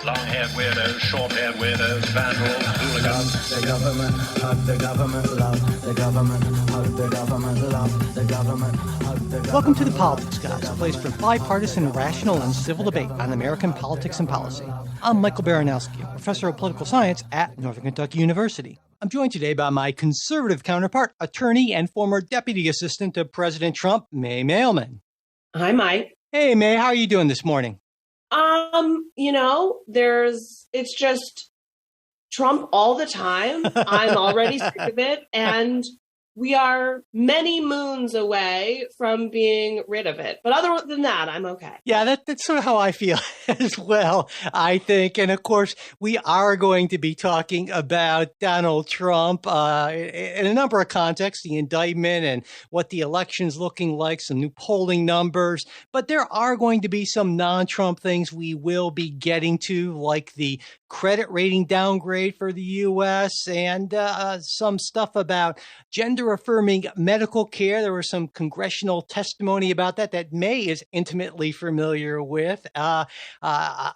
long-haired weirdos, short-haired weirdos, vandals, hooligans. The government, hug the government, love the government, hug the government, love the government, hug the government. Welcome to The Politics Guys, a place for bipartisan, rational, and civil debate on American politics and policy. I'm Michael Baranowski, a professor of political science at Northern Kentucky University. I'm joined today by my conservative counterpart, attorney and former deputy assistant to President Trump, May Mailman. Hi, Mike. Hey, May, how are you doing this morning? It's just Trump all the time. I'm already sick of it. And we are many moons away from being rid of it. But other than that, I'm okay. Yeah, that's sort of how I feel as well, I think. And of course, we are going to be talking about Donald Trump in a number of contexts, the indictment and what the election's looking like, some new polling numbers. But there are going to be some non-Trump things we will be getting to, like the credit rating downgrade for the U.S. and some stuff about gender-affirming medical care. There was some congressional testimony about that May is intimately familiar with.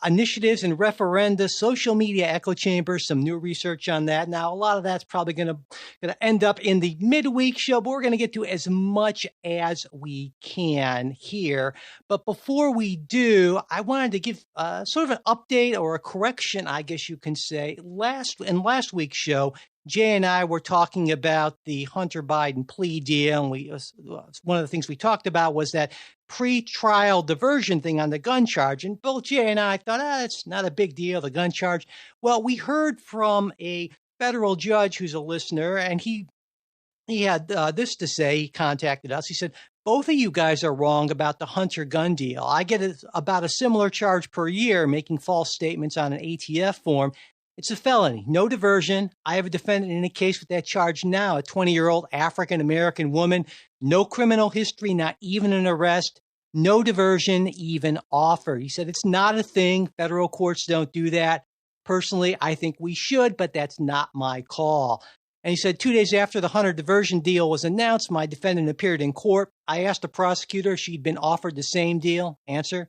Initiatives and referenda, social media echo chambers, some new research on that. Now, a lot of that's probably going to end up in the midweek show, but we're going to get to as much as we can here. But before we do, I wanted to give sort of an update or a correction, I guess you can say. In last week's show, Jay and I were talking about the Hunter Biden plea deal, and one of the things we talked about was that pre-trial diversion thing on the gun charge. And both Jay and I thought, it's not a big deal, the gun charge. Well, we heard from a federal judge who's a listener, and he had this to say. He contacted us. He said, both of you guys are wrong about the Hunter gun deal. I get about a similar charge per year, making false statements on an ATF form. It's a felony, no diversion. I have a defendant in a case with that charge now, a 20-year-old African-American woman, no criminal history, not even an arrest, no diversion even offered. He said it's not a thing. Federal courts don't do that. Personally, I think we should, but that's not my call. And he said 2 days after the Hunter diversion deal was announced, my defendant appeared in court. I asked the prosecutor if she'd been offered the same deal. Answer,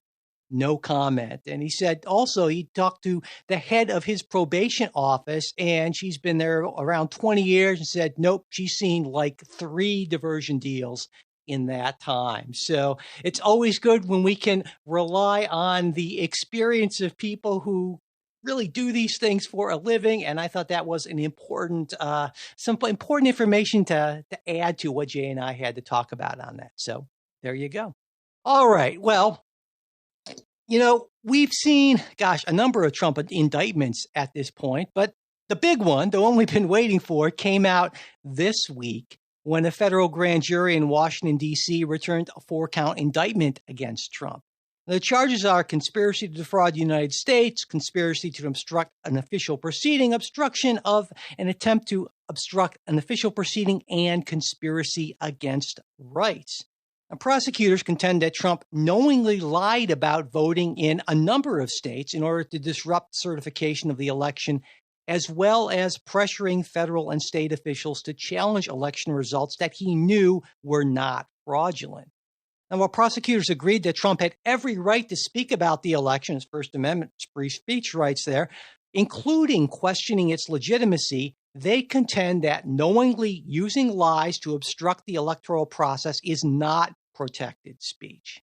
no comment. And he said also he talked to the head of his probation office, and she's been there around 20 years, and said, nope, she's seen like 3 diversion deals in that time. So it's always good when we can rely on the experience of people who really do these things for a living. And I thought that was an important, some important information to add to what Jay and I had to talk about on that. So there you go. All right. Well, we've seen, a number of Trump indictments at this point, but the big one, the one we've been waiting for, came out this week when a federal grand jury in Washington, D.C. returned a 4-count indictment against Trump. The charges are conspiracy to defraud the United States, conspiracy to obstruct an official proceeding, obstruction of an attempt to obstruct an official proceeding, and conspiracy against rights. Now, prosecutors contend that Trump knowingly lied about voting in a number of states in order to disrupt certification of the election, as well as pressuring federal and state officials to challenge election results that he knew were not fraudulent. And while prosecutors agreed that Trump had every right to speak about the election, his First Amendment free speech rights there, including questioning its legitimacy, they contend that knowingly using lies to obstruct the electoral process is not protected speech.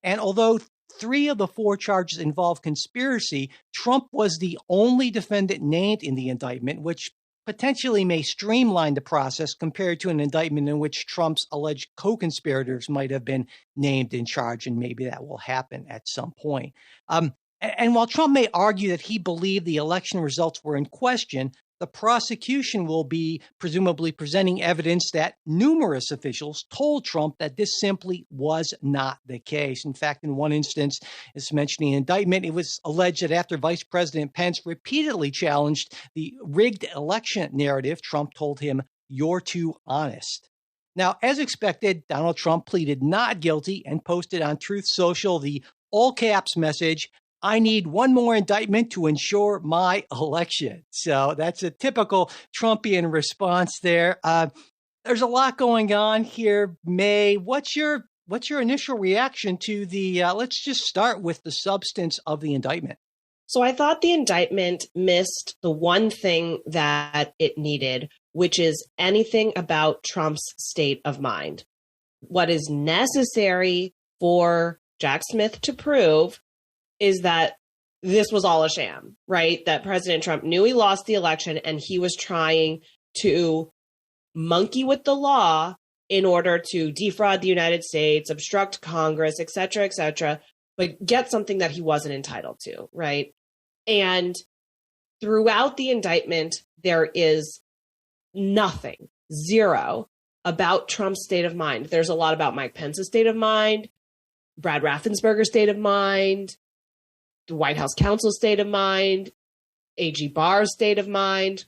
And although 3 of the 4 charges involve conspiracy, Trump was the only defendant named in the indictment, which potentially may streamline the process compared to an indictment in which Trump's alleged co-conspirators might have been named in charge, and maybe that will happen at some point. And while Trump may argue that he believed the election results were in question, the prosecution will be presumably presenting evidence that numerous officials told Trump that this simply was not the case. In fact, in one instance, as mentioned in the indictment, it was alleged that after Vice President Pence repeatedly challenged the rigged election narrative, Trump told him, "You're too honest." Now, as expected, Donald Trump pleaded not guilty and posted on Truth Social the all caps message, "I need one more indictment to ensure my election." So that's a typical Trumpian response there. There's a lot going on here, May. What's your initial reaction to the, let's just start with the substance of the indictment? So I thought the indictment missed the one thing that it needed, which is anything about Trump's state of mind. What is necessary for Jack Smith to prove is that this was all a sham, right? That President Trump knew he lost the election and he was trying to monkey with the law in order to defraud the United States, obstruct Congress, et cetera, but get something that he wasn't entitled to, right? And throughout the indictment, there is nothing, zero, about Trump's state of mind. There's a lot about Mike Pence's state of mind, Brad Raffensperger's state of mind, the White House counsel's state of mind, AG Barr's state of mind.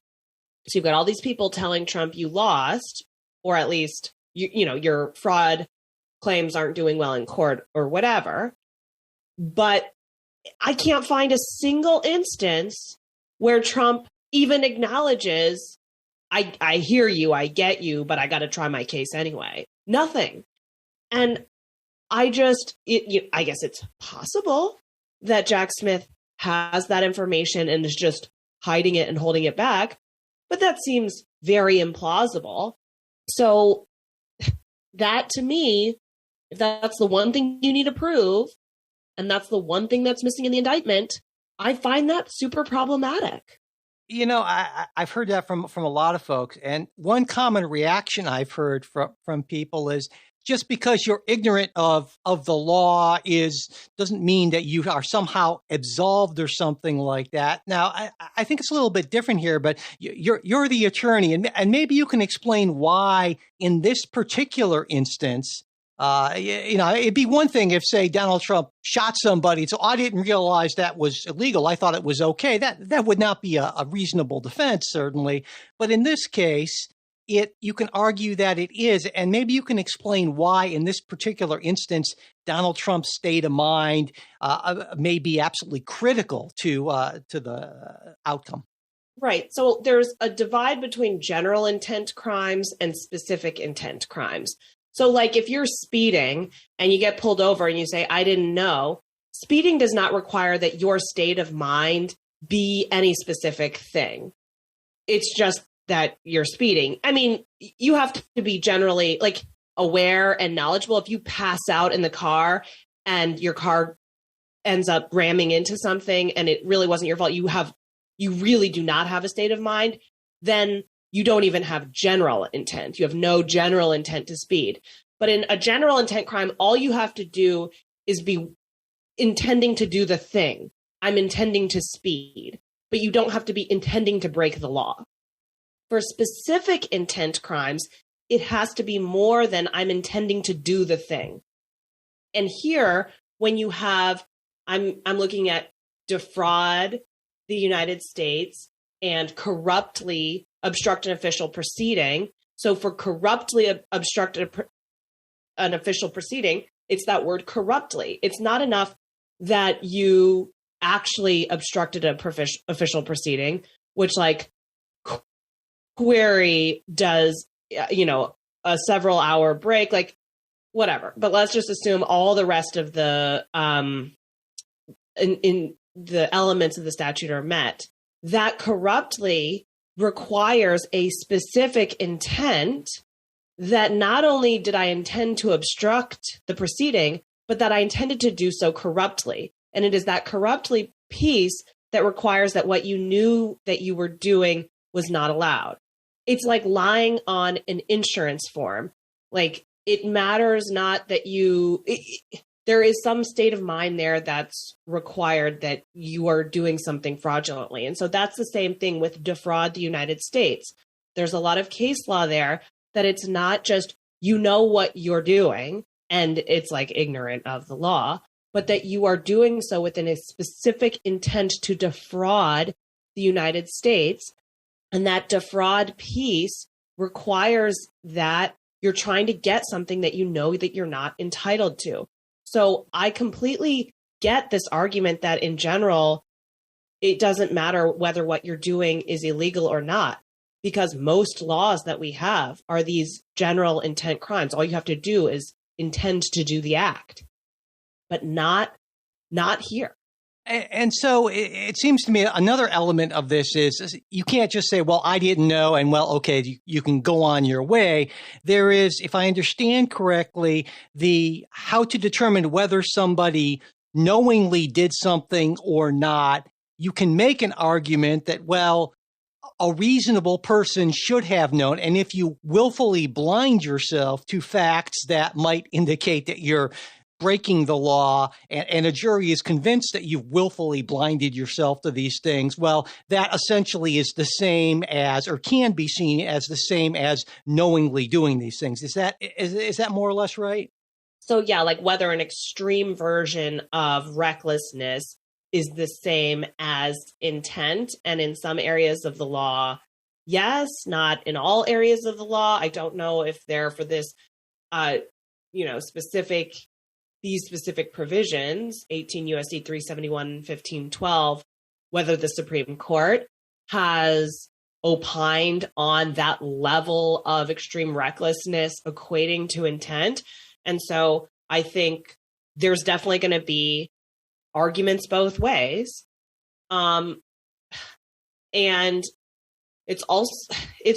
So you've got all these people telling Trump you lost, or at least your fraud claims aren't doing well in court or whatever. But I can't find a single instance where Trump even acknowledges, I hear you, I get you, but I got to try my case anyway. Nothing. And I guess it's possible that Jack Smith has that information and is just hiding it and holding it back, but that seems very implausible. So that, to me, if that's the one thing you need to prove, and that's the one thing that's missing in the indictment, I find that super problematic. I've heard that from a lot of folks. And one common reaction I've heard from people is, just because you're ignorant of the law doesn't mean that you are somehow absolved or something like that. Now, I think it's a little bit different here, but you're the attorney, and maybe you can explain why in this particular instance, it'd be one thing if, say, Donald Trump shot somebody. So I didn't realize that was illegal. I thought it was okay. That would not be a reasonable defense, certainly. But in this case, you can argue that it is, and maybe you can explain why in this particular instance, Donald Trump's state of mind may be absolutely critical to the outcome. Right. So there's a divide between general intent crimes and specific intent crimes. So like if you're speeding and you get pulled over and you say, I didn't know, speeding does not require that your state of mind be any specific thing. It's just that you're speeding. I mean, you have to be generally aware and knowledgeable. If you pass out in the car and your car ends up ramming into something and it really wasn't your fault, you really do not have a state of mind, then you don't even have general intent. You have no general intent to speed. But in a general intent crime, all you have to do is be intending to do the thing. I'm intending to speed, but you don't have to be intending to break the law. For specific intent crimes, it has to be more than I'm intending to do the thing. And here, when you have, I'm looking at defraud the United States and corruptly obstruct an official proceeding. So for corruptly obstruct an official proceeding, it's that word corruptly. It's not enough that you actually obstructed an official proceeding, which query does, a several hour break, whatever. But let's just assume all the rest of the in the elements of the statute are met. That corruptly requires a specific intent that not only did I intend to obstruct the proceeding, but that I intended to do so corruptly. And it is that corruptly piece that requires that what you knew that you were doing was not allowed. It's like lying on an insurance form. It matters not that there is some state of mind there that's required that you are doing something fraudulently. And so that's the same thing with defraud the United States. There's a lot of case law there that it's not just, what you're doing and it's ignorant of the law, but that you are doing so within a specific intent to defraud the United States. And that defraud piece requires that you're trying to get something that you know that you're not entitled to. So I completely get this argument that in general, it doesn't matter whether what you're doing is illegal or not, because most laws that we have are these general intent crimes. All you have to do is intend to do the act, but not here. And so it seems to me another element of this is you can't just say, well, I didn't know, and well, okay, you can go on your way. There is, if I understand correctly, the how to determine whether somebody knowingly did something or not. You can make an argument that, well, a reasonable person should have known. And if you willfully blind yourself to facts that might indicate that you're breaking the law, and a jury is convinced that you've willfully blinded yourself to these things, well, that essentially is the same as, or can be seen as the same as knowingly doing these things. Is that more or less right? So yeah, like whether an extreme version of recklessness is the same as intent. And in some areas of the law, yes, not in all areas of the law. I don't know if they're for this, these specific provisions, 18 USC 371, 1512, whether the Supreme Court has opined on that level of extreme recklessness equating to intent. And so I think there's definitely going to be arguments both ways. And it's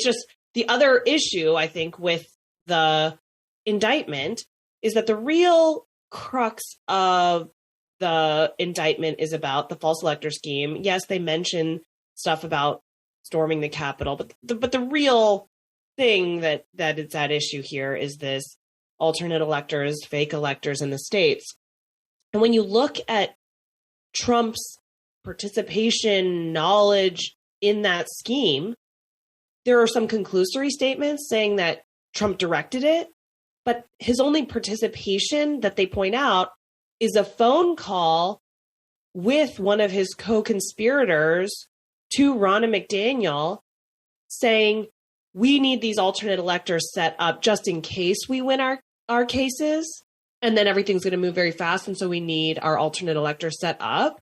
just the other issue, I think, with the indictment is that the real crux of the indictment is about the false elector scheme. Yes, they mention stuff about storming the Capitol, but the real thing that is at issue here is this alternate electors, fake electors in the states. And when you look at Trump's participation, knowledge in that scheme, there are some conclusory statements saying that Trump directed it, but his only participation that they point out is a phone call with one of his co-conspirators to Ronna McDaniel saying, we need these alternate electors set up just in case we win our cases. And then everything's going to move very fast. And so we need our alternate electors set up.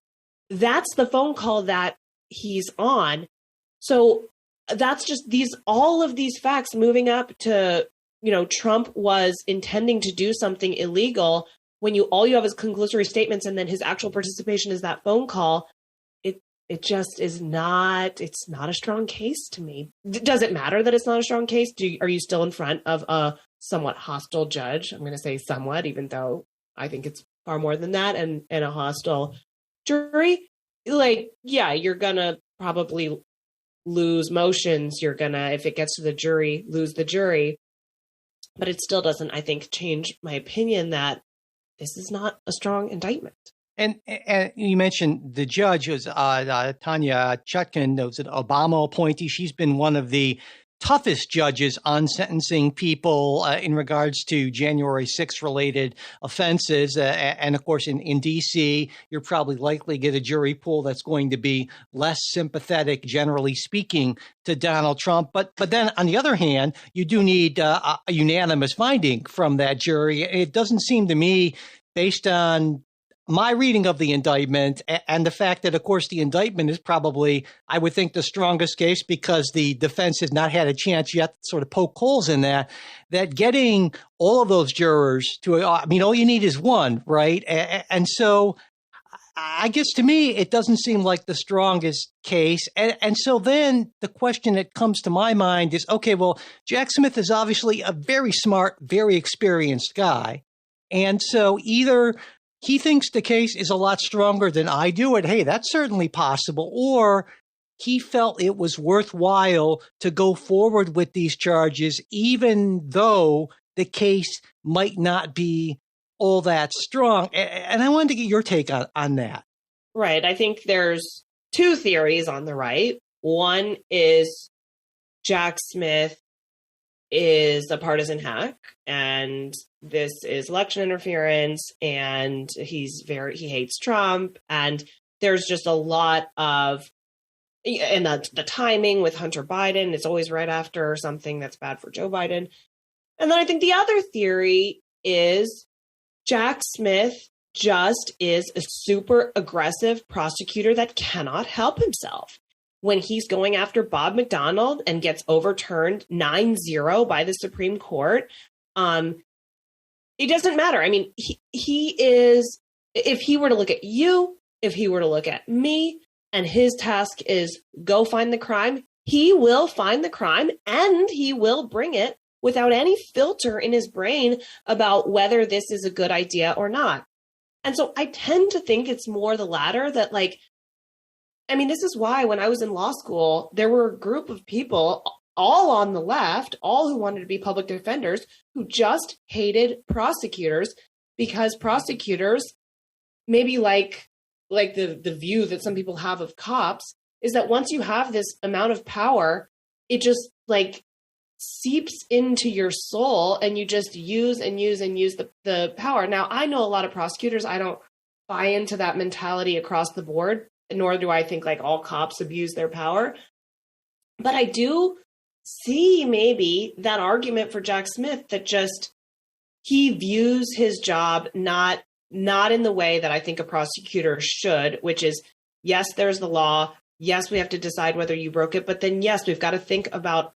That's the phone call that he's on. So that's just all of these facts moving up to, Trump was intending to do something illegal when all you have is conclusory statements and then his actual participation is that phone call. It just is not, it's not a strong case to me. Does it matter that it's not a strong case? Are you still in front of a somewhat hostile judge? I'm going to say somewhat, even though I think it's far more than that, and a hostile jury. Like, yeah, you're going to probably lose motions. You're going to, if it gets to the jury, lose the jury. But it still doesn't, I think, change my opinion that this is not a strong indictment. And you mentioned the judge was Tanya Chutkan, was an Obama appointee. She's been one of the toughest judges on sentencing people in regards to January 6th related offenses. And of course, in D.C., you're probably likely to get a jury pool that's going to be less sympathetic, generally speaking, to Donald Trump. But then on the other hand, you do need a unanimous finding from that jury. It doesn't seem to me, based on my reading of the indictment and the fact that, of course, the indictment is probably, I would think, the strongest case because the defense has not had a chance yet to sort of poke holes in that getting all of those jurors to, all you need is one, right? And so I guess to me, it doesn't seem like the strongest case. And so then the question that comes to my mind is, okay, well, Jack Smith is obviously a very smart, very experienced guy. And so either he thinks the case is a lot stronger than I do, and hey, that's certainly possible, or he felt it was worthwhile to go forward with these charges, even though the case might not be all that strong. And I wanted to get your take on that. Right. I think there's two theories on the right. One is Jack Smith is a partisan hack, and this is election interference, and he hates Trump, and there's just a lot of, and the timing with Hunter Biden, it's always right after something that's bad for Joe Biden. And then I think the other theory is Jack Smith just is a super aggressive prosecutor that cannot help himself. When he's going after Bob McDonald and gets overturned 9-0 by the Supreme Court, it doesn't matter. I mean, he is, if he were to look at you if he were to look at me and his task is go find the crime, he will find the crime and he will bring it without any filter in his brain about whether this is a good idea or not. And so I tend to think it's more the latter, that like, I mean, this is why when I was in law school, there were a group of people all on the left, all who wanted to be public defenders, who just hated prosecutors because prosecutors, maybe like the view that some people have of cops, is that once you have this amount of power, it just like seeps into your soul and you just use and use and use the power. Now, I know a lot of prosecutors. I don't buy into that mentality across the board, nor do I think like all cops abuse their power. But I do see maybe that argument for Jack Smith that just he views his job not in the way that I think a prosecutor should, which is, yes, there's the law. Yes, we have to decide whether you broke it. But then, yes, we've got to think about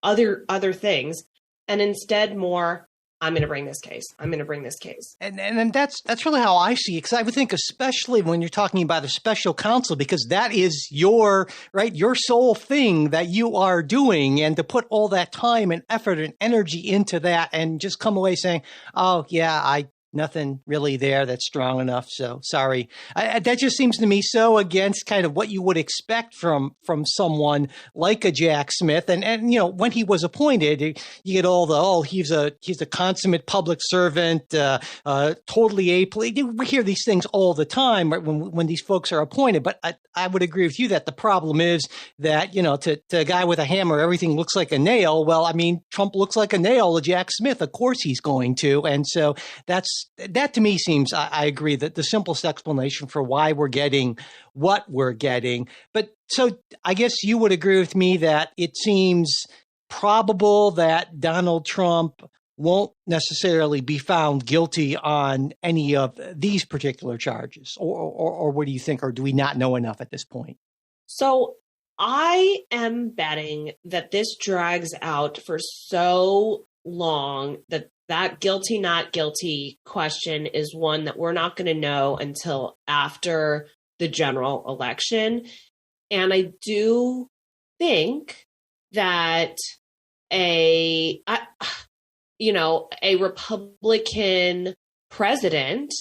other things. And instead more, I'm going to bring this case. I'm going to bring this case. And that's really how I see it. Because I would think, especially when you're talking about a special counsel, because that is your sole thing that you are doing, and to put all that time and effort and energy into that and just come away saying, oh, yeah, nothing really there that's strong enough. So sorry. That just seems to me so against kind of what you would expect from someone like a Jack Smith. And you know, when he was appointed, you get all he's a consummate public servant, totally apolitical. We hear these things all the time when these folks are appointed. But I would agree with you that the problem is that, you know, to a guy with a hammer, everything looks like a nail. Well, I mean, Trump looks like a nail to Jack Smith. Of course he's going to. And so that to me seems, I agree, that the simplest explanation for why we're getting what we're getting. But so I guess you would agree with me that it seems probable that Donald Trump won't necessarily be found guilty on any of these particular charges, or what do you think, or do we not know enough at this point? So I am betting that this drags out for so long that guilty, not guilty question is one that we're not going to know until after the general election. And I do think that a Republican president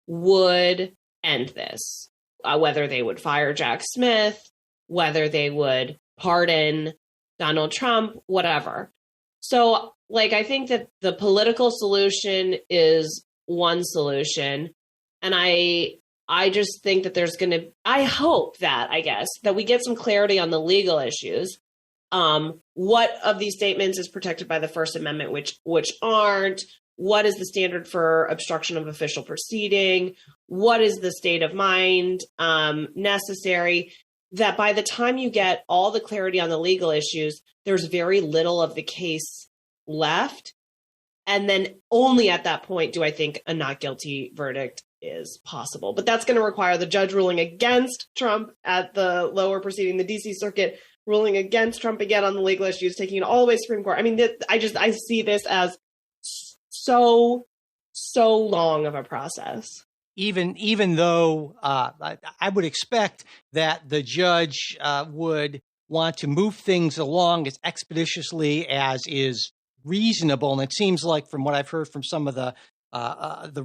would end this, whether they would fire Jack Smith, whether they would pardon Donald Trump, whatever. So, like, I think that the political solution is one solution. And I just think that I hope that we get some clarity on the legal issues. What of these statements is protected by the First Amendment, which aren't? What is the standard for obstruction of official proceeding? What is the state of mind necessary? That by the time you get all the clarity on the legal issues, there's very little of the case left. And then only at that point do I think a not guilty verdict is possible. But that's going to require the judge ruling against Trump at the lower proceeding, the DC Circuit ruling against Trump again on the legal issues, taking it all the way to Supreme Court. I mean, I see this as so long of a process. Even though I would expect that the judge would want to move things along as expeditiously as is reasonable, and it seems like from what I've heard from some of the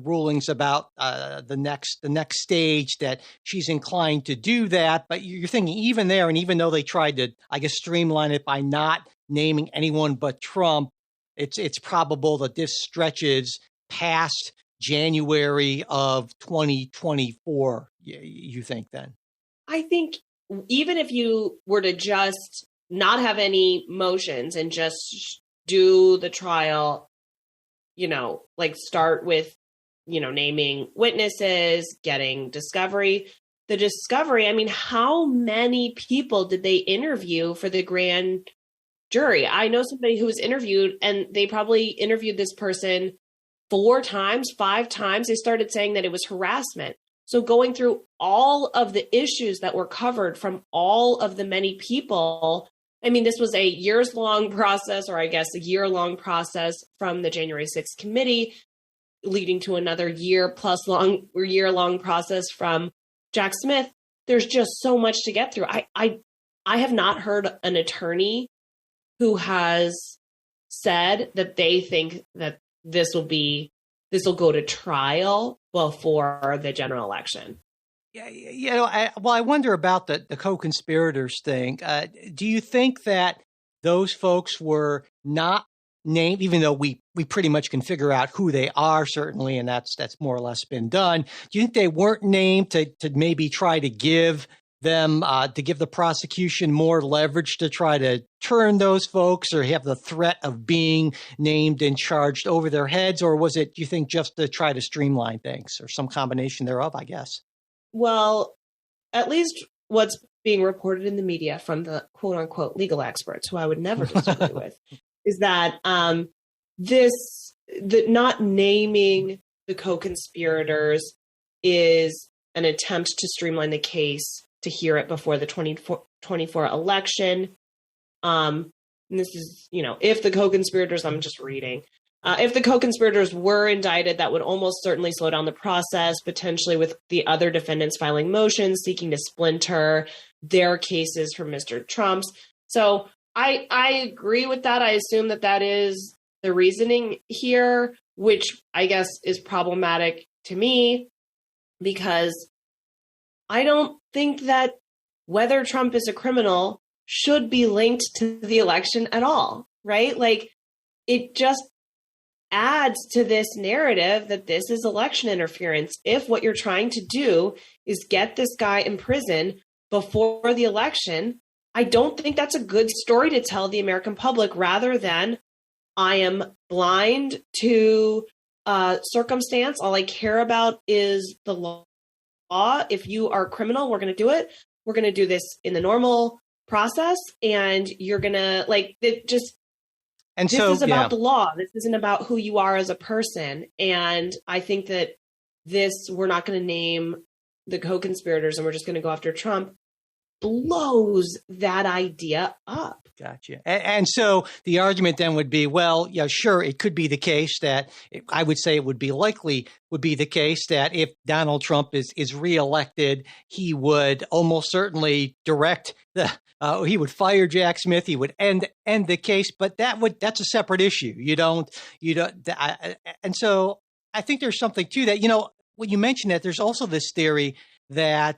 rulings about the next stage that she's inclined to do that. But you're thinking even there, and even though they tried to, I guess, streamline it by not naming anyone but Trump, it's probable that this stretches past January of 2024, you think then? I think even if you were to just not have any motions and just do the trial, like start with, naming witnesses, getting discovery. The discovery, I mean, how many people did they interview for the grand jury? I know somebody who was interviewed, and they probably interviewed this person 4 times, 5 times. They started saying that it was harassment. So going through all of the issues that were covered from all of the many people, I mean, this was a years-long process, or I guess a year-long process from the January 6th committee, leading to another year-long process from Jack Smith, there's just so much to get through. I have not heard an attorney who has said that they think that this will go to trial before the general election. Yeah, I wonder about the co-conspirators thing. Do you think that those folks were not named, even though we pretty much can figure out who they are, certainly, and that's more or less been done? Do you think they weren't named to maybe try to give them, to give the prosecution more leverage to try to turn those folks, or have the threat of being named and charged over their heads? Or was it, do you think, just to try to streamline things, or some combination thereof, I guess? Well, at least what's being reported in the media from the quote unquote legal experts, who I would never disagree with, is that not naming the co-conspirators is an attempt to streamline the case to hear it before the 2024 election. And this is, if the co-conspirators, I'm just reading, if the co-conspirators were indicted, that would almost certainly slow down the process, potentially with the other defendants filing motions seeking to splinter their cases from Mr. Trump's. So I agree with that. I assume that is the reasoning here, which I guess is problematic to me, because I don't think that whether Trump is a criminal should be linked to the election at all, right? Like, it just adds to this narrative that this is election interference. If what you're trying to do is get this guy in prison before the election, I don't think that's a good story to tell the American public, rather than I am blind to circumstance. All I care about is the law. If you are a criminal, we're going to do it. We're going to do this in the normal process, and you're going to and this is about the law. This isn't about who you are as a person. And I think that we're not going to name the co-conspirators and we're just going to go after Trump, blows that idea up. Gotcha. And so the argument then would be, well, yeah, sure, it could be the case that, I would say it would be the case that if Donald Trump is reelected, he would almost certainly direct he would fire Jack Smith. He would end the case, but that's a separate issue. And so I think there's something to that. When you mention that, there's also this theory that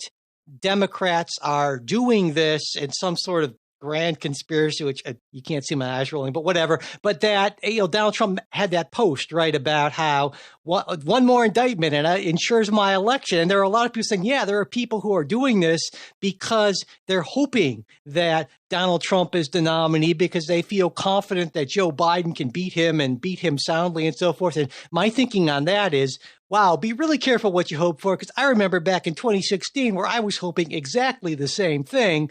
Democrats are doing this in some sort of grand conspiracy, which you can't see my eyes rolling, but whatever. But that, Donald Trump had that post, right, about how one more indictment and it ensures my election. And there are a lot of people saying, yeah, there are people who are doing this because they're hoping that Donald Trump is the nominee because they feel confident that Joe Biden can beat him and beat him soundly and so forth. And my thinking on that is, wow, be really careful what you hope for, because I remember back in 2016 where I was hoping exactly the same thing.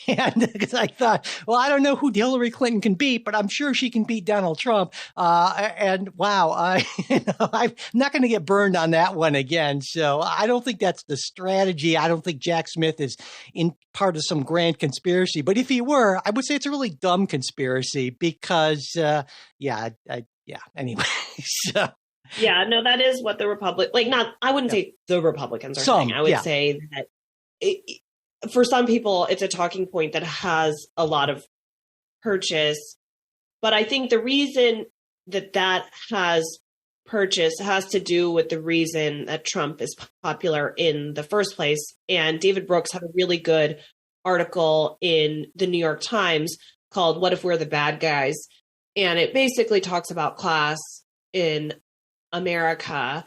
And because I thought, well, I don't know who Hillary Clinton can beat, but I'm sure she can beat Donald Trump. And wow, I'm not going to get burned on that one again. So I don't think that's the strategy. I don't think Jack Smith is in part of some grand conspiracy. But if he were, I would say it's a really dumb conspiracy because, anyway, so. Yeah, no, that is what the I wouldn't say the Republicans are saying. I would say that for some people, it's a talking point that has a lot of purchase. But I think the reason that has purchase has to do with the reason that Trump is popular in the first place. And David Brooks had a really good article in the New York Times called "What If We're the Bad Guys?" And it basically talks about class in America,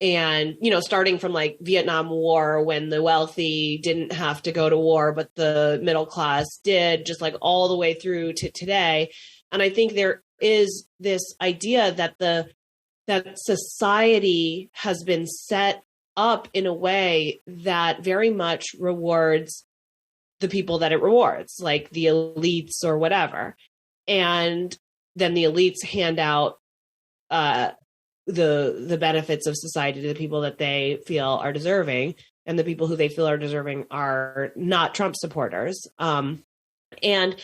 and starting from like Vietnam War, when the wealthy didn't have to go to war but the middle class did, just like all the way through to today. And I think there is this idea that that society has been set up in a way that very much rewards the people that it rewards, like the elites or whatever. And then the elites hand out the benefits of society to the people that they feel are deserving, and the people who they feel are deserving are not Trump supporters. And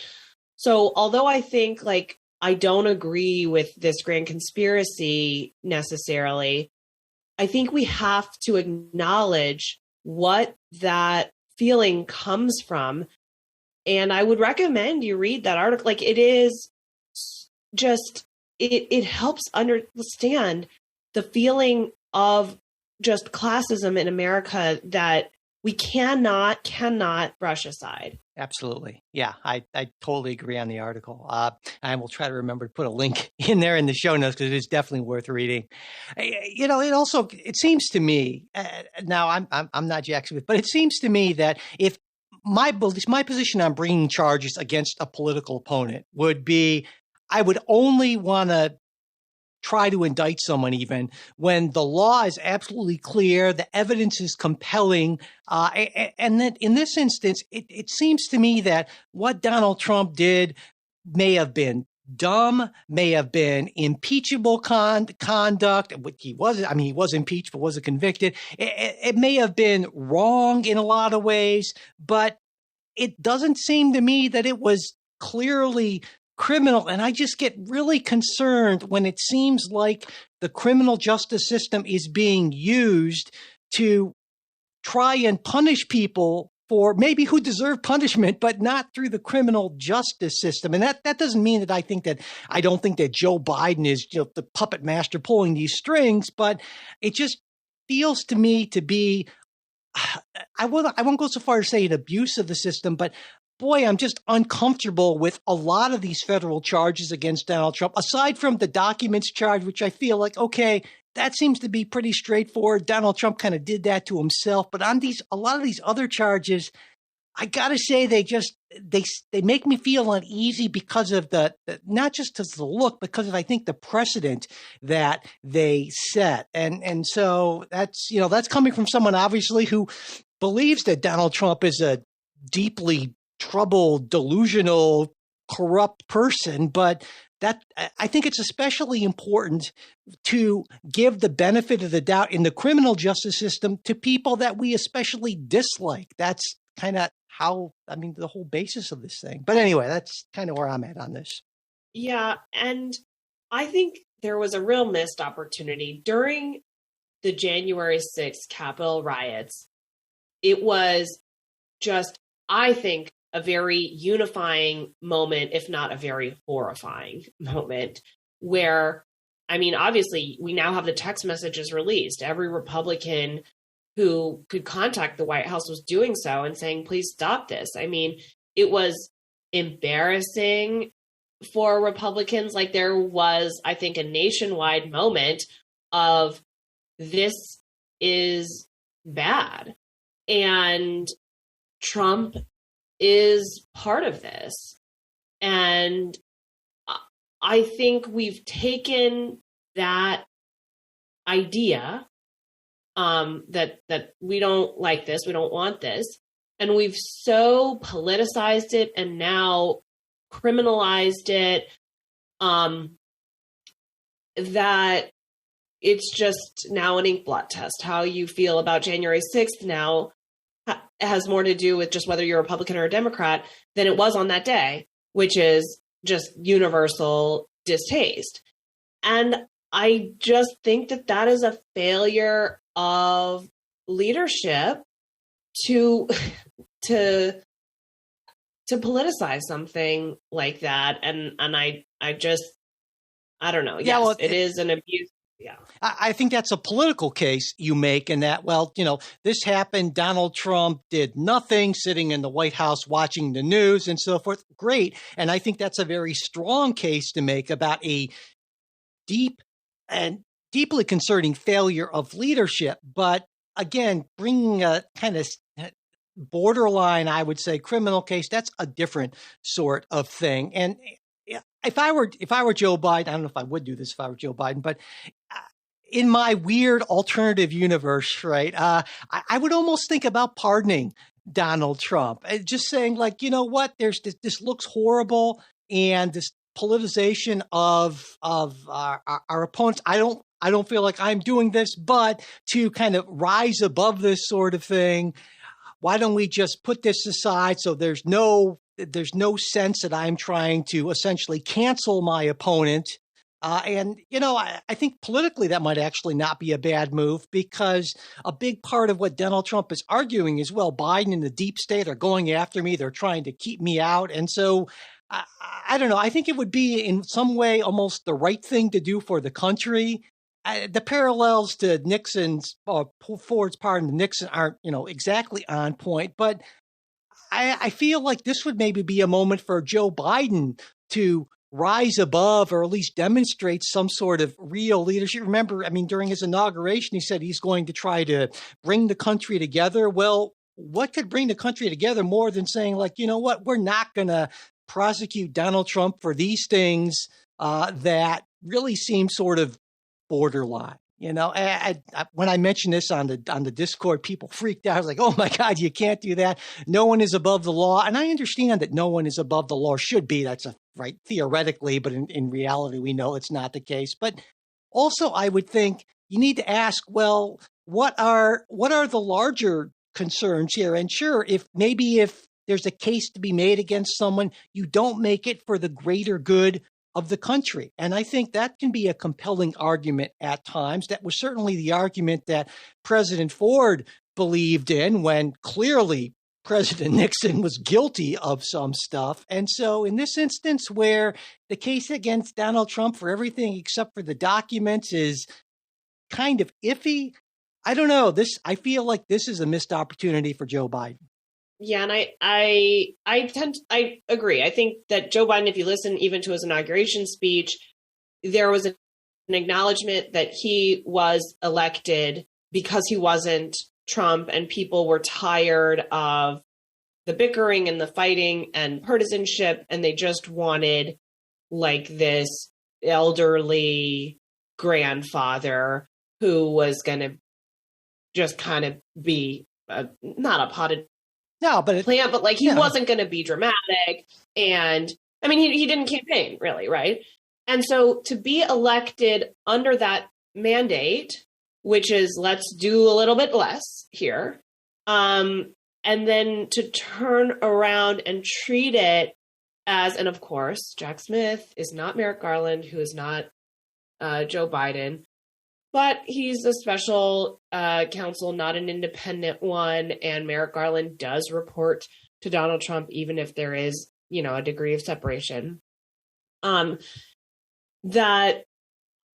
so although I think I don't agree with this grand conspiracy necessarily, I think we have to acknowledge what that feeling comes from. And I would recommend you read that article. Like, it is just, it helps understand the feeling of just classism in America that we cannot brush aside. Absolutely. Yeah, I totally agree on the article. I will try to remember to put a link in there in the show notes because it is definitely worth reading. It seems to me, now I'm not Jack Smith, but it seems to me that if my position on bringing charges against a political opponent would be, I would only want to try to indict someone even when the law is absolutely clear, the evidence is compelling. And then in this instance, it seems to me that what Donald Trump did may have been dumb, may have been impeachable conduct. He was impeached, but wasn't convicted. It may have been wrong in a lot of ways, but it doesn't seem to me that it was clearly criminal. And I just get really concerned when it seems like the criminal justice system is being used to try and punish people for maybe who deserve punishment, but not through the criminal justice system. And that doesn't mean that I don't think that Joe Biden is the puppet master pulling these strings, but it just feels to me to be, I won't go so far as to say an abuse of the system, but boy, I'm just uncomfortable with a lot of these federal charges against Donald Trump, aside from the documents charge, which I feel like, okay, that seems to be pretty straightforward. Donald Trump kind of did that to himself. But on a lot of these other charges, I got to say, they make me feel uneasy because of the not just as the look, because of, I think, the precedent that they set. And so that's coming from someone obviously who believes that Donald Trump is a deeply troubled, delusional, corrupt person, but that I think it's especially important to give the benefit of the doubt in the criminal justice system to people that we especially dislike. That's kind of the whole basis of this thing. But anyway, that's kind of where I'm at on this. Yeah, and I think there was a real missed opportunity during the January 6th Capitol riots. It was just, I think, a very unifying moment, if not a very horrifying moment, where, obviously we now have the text messages released. Every Republican who could contact the White House was doing so and saying, please stop this. It was embarrassing for Republicans. Like, there was, I think, a nationwide moment of, this is bad. And Trump is part of this. And I think we've taken that idea that we don't like this, we don't want this, and we've so politicized it and now criminalized it that it's just now an ink blot test. How you feel about January 6th now has more to do with just whether you're a Republican or a Democrat than it was on that day, which is just universal distaste. And I just think that is a failure of leadership to politicize something like that. And I don't know. Yeah, yes, it is an abuse. Yeah. I think that's a political case you make in that, this happened. Donald Trump did nothing, sitting in the White House watching the news and so forth. Great. And I think that's a very strong case to make about a deep and deeply concerning failure of leadership. But again, bringing a kind of borderline, I would say, criminal case, that's a different sort of thing. And if I were Joe Biden, I don't know if I would do this if I were Joe Biden, but in my weird alternative universe, right, I would almost think about pardoning Donald Trump, just saying, like, you know what, this looks horrible, and this politicization of our opponents. I don't feel like I'm doing this, but to kind of rise above this sort of thing, why don't we just put this aside so there's no sense that I'm trying to essentially cancel my opponent And, I think politically that might actually not be a bad move, because a big part of what Donald Trump is arguing is, well, Biden and the deep state are going after me. They're trying to keep me out. And so I don't know. I think it would be in some way almost the right thing to do for the country. The parallels to Nixon's, Ford's pardon to Nixon aren't, exactly on point, but I feel like this would maybe be a moment for Joe Biden to rise above, or at least demonstrate some sort of real leadership. Remember, during his inauguration, he said he's going to try to bring the country together. Well, what could bring the country together more than saying, like, you know what, we're not going to prosecute Donald Trump for these things that really seem sort of borderline. When I mentioned this on the Discord, people freaked out. I was like, "Oh my God, you can't do that. No one is above the law." And I understand that no one is above the law. Should be. That's right theoretically, but in reality, we know it's not the case. But also, I would think you need to ask, well, what are the larger concerns here? And sure, if there's a case to be made against someone, you don't make it for the greater good of the country. And I think that can be a compelling argument at times. That was certainly the argument that President Ford believed in when clearly President Nixon was guilty of some stuff. And so in this instance, where the case against Donald Trump for everything except for the documents is kind of iffy, I don't know. I feel like this is a missed opportunity for Joe Biden. Yeah, and I agree. I think that Joe Biden, if you listen even to his inauguration speech, there was an acknowledgement that he was elected because he wasn't Trump, and people were tired of the bickering and the fighting and partisanship, and they just wanted like this elderly grandfather who was going to just kind of be not a potted plant, but like he wasn't going to be dramatic. And he didn't campaign really, right? And so to be elected under that mandate, which is let's do a little bit less here, and then to turn around and treat it as, and of course, Jack Smith is not Merrick Garland, who is not Joe Biden, but he's a special counsel, not an independent one. And Merrick Garland does report to Donald Trump, even if there is, a degree of separation. That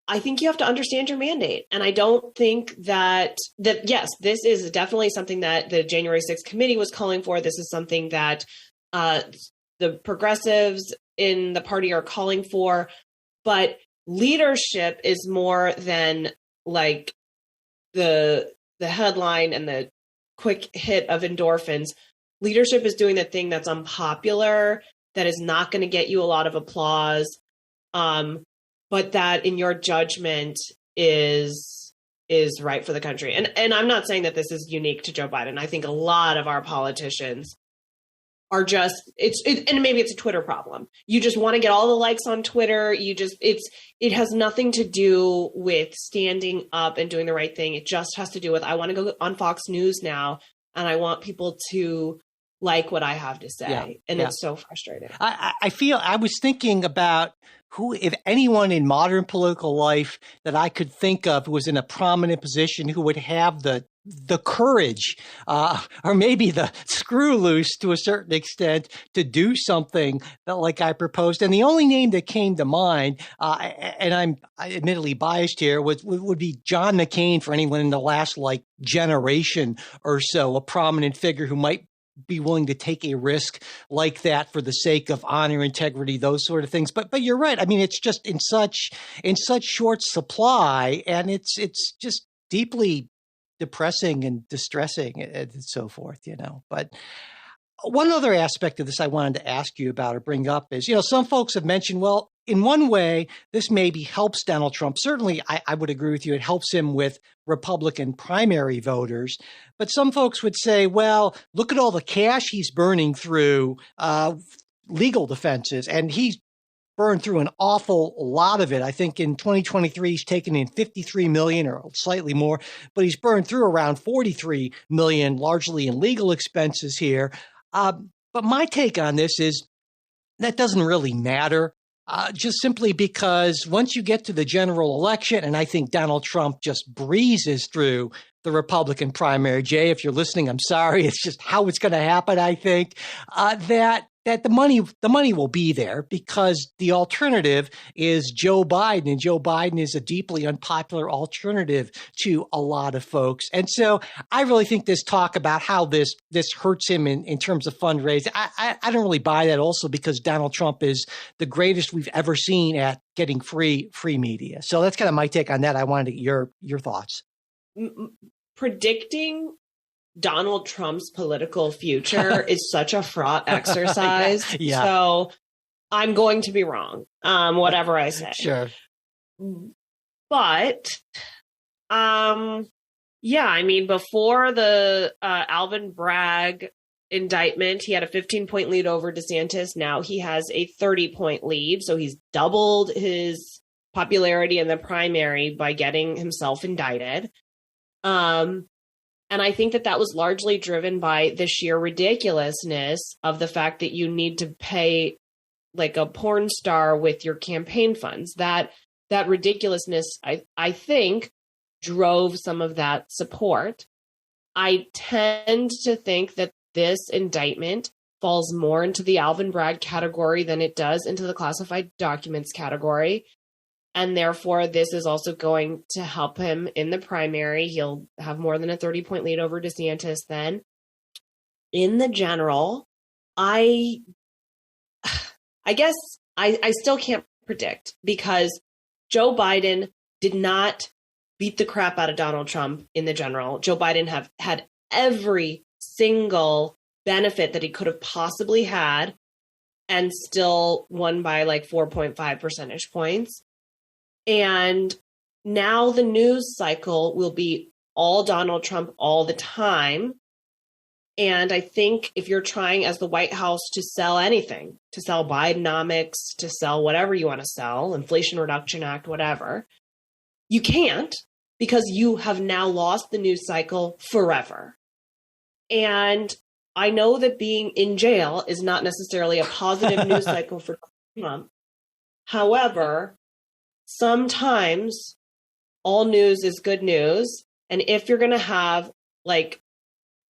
I think you have to understand your mandate. And I don't think that yes, this is definitely something that the January 6th committee was calling for. This is something that the progressives in the party are calling for. But leadership is more than like the headline and the quick hit of endorphins. Leadership is doing the thing that's unpopular, that is not going to get you a lot of applause, but that in your judgment is right for the country. And I'm not saying that this is unique to Joe Biden. I think a lot of our politicians are just and maybe it's a Twitter problem. You just want to get all the likes on Twitter. It has nothing to do with standing up and doing the right thing. It just has to do with, I want to go on Fox News now and I want people to like what I have to say. It's so frustrating. I was thinking about who, if anyone in modern political life that I could think of who was in a prominent position, who would have the courage, or maybe the screw loose to a certain extent, to do something that like I proposed. And the only name that came to mind, and I'm admittedly biased here, would be John McCain, for anyone in the last like generation or so, a prominent figure who might be willing to take a risk like that for the sake of honor, integrity, those sort of things. But you're right. It's just in such short supply, and it's just deeply depressing and distressing and so forth, But one other aspect of this I wanted to ask you about or bring up is, some folks have mentioned, well, in one way, this maybe helps Donald Trump. Certainly, I would agree with you. It helps him with Republican primary voters. But some folks would say, well, look at all the cash he's burning through legal defenses. And he's burned through an awful lot of it. I think in 2023, he's taken in $53 million or slightly more, but he's burned through around $43 million, largely in legal expenses here. But my take on this is that doesn't really matter. Just simply because once you get to the general election, and I think Donald Trump just breezes through the Republican primary. Jay, if you're listening, I'm sorry. It's just how it's going to happen. I think that the money will be there because the alternative is Joe Biden, and Joe Biden is a deeply unpopular alternative to a lot of folks. And so I really think this talk about how this hurts him in terms of fundraising, I don't really buy that also because Donald Trump is the greatest we've ever seen at getting free media. So that's kind of my take on that. I wanted to get your thoughts. Predicting Donald Trump's political future is such a fraught exercise. Yeah. So I'm going to be wrong, whatever I say. Sure. But, yeah, I mean, before the Alvin Bragg indictment, he had a 15-point lead over DeSantis. Now he has a 30-point lead. So he's doubled his popularity in the primary by getting himself indicted. And I think that was largely driven by the sheer ridiculousness of the fact that you need to pay like a porn star with your campaign funds. That ridiculousness, I think, drove some of that support. I tend to think that this indictment falls more into the Alvin Bragg category than it does into the classified documents category. And therefore, this is also going to help him in the primary. He'll have more than a 30-point lead over DeSantis then. In the general, I guess I still can't predict because Joe Biden did not beat the crap out of Donald Trump in the general. Joe Biden had every single benefit that he could have possibly had and still won by like 4.5 percentage points. And now the news cycle will be all Donald Trump all the time. And I think if you're trying as the White House to sell anything, to sell Bidenomics, to sell whatever you want to sell, Inflation Reduction Act, whatever, you can't because you have now lost the news cycle forever. And I know that being in jail is not necessarily a positive news cycle for Trump. However, sometimes all news is good news. And if you're going to have like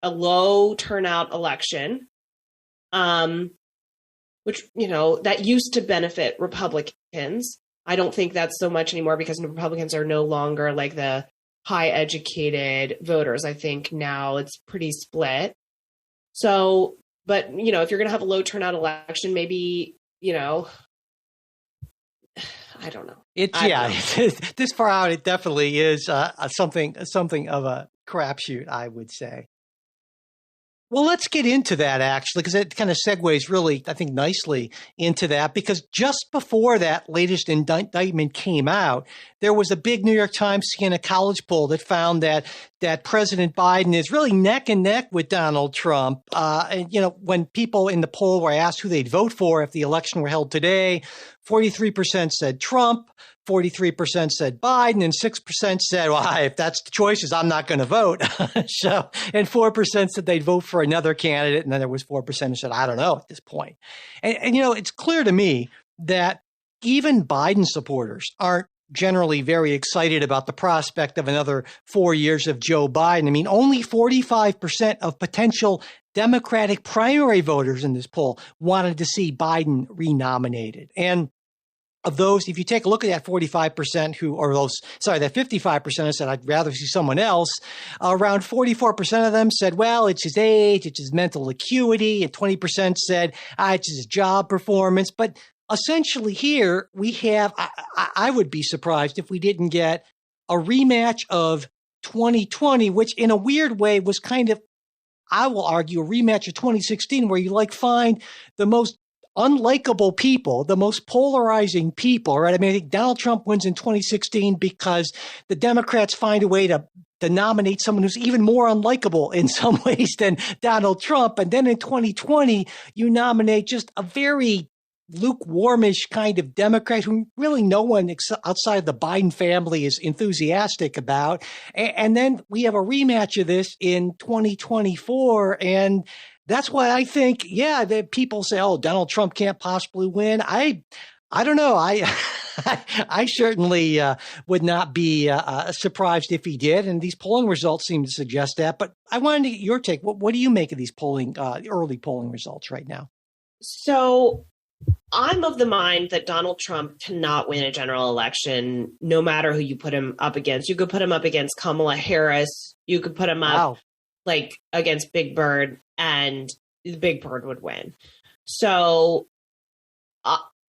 a low turnout election, which, that used to benefit Republicans. I don't think that's so much anymore because Republicans are no longer like the high educated voters. I think now it's pretty split. So, but, if you're going to have a low turnout election, maybe, I don't know. This far out, it definitely is something of a crapshoot, I would say. Well, let's get into that, actually, because it kind of segues really, I think, nicely into that, because just before that latest indictment came out, there was a big New York Times Siena College poll that found that President Biden is really neck and neck with Donald Trump. And, when people in the poll were asked who they'd vote for if the election were held today, 43% said Trump, 43% said Biden, and 6% said, well, if that's the choices, I'm not going to vote. So, and 4% said they'd vote for another candidate. And then there was 4% who said, I don't know at this point. And it's clear to me that even Biden supporters aren't generally very excited about the prospect of another 4 years of Joe Biden. I mean, only 45% of potential Democratic primary voters in this poll wanted to see Biden renominated. And of those, if you take a look at that 45% that 55% said, I'd rather see someone else, around 44% of them said, well, it's his age, it's his mental acuity, and 20% said, it's his job performance. But essentially here we have, I would be surprised if we didn't get a rematch of 2020, which in a weird way was kind of, I will argue, a rematch of 2016, where you find the most unlikable people, the most polarizing people, right? I mean, I think Donald Trump wins in 2016 because the Democrats find a way to nominate someone who's even more unlikable in some ways than Donald Trump. And then in 2020, you nominate just a very lukewarmish kind of Democrat who really no one outside the Biden family is enthusiastic about. And then we have a rematch of this in 2024. And that's why I think, that people say, oh, Donald Trump can't possibly win. I I don't know. I certainly would not be surprised if he did, and these polling results seem to suggest that. But I wanted to get your take. What do you make of these early polling results right now? So I'm of the mind that Donald Trump cannot win a general election, no matter who you put him up against. You could put him up against Kamala Harris. You could put him up like against Big Bird, and Big Bird would win. So,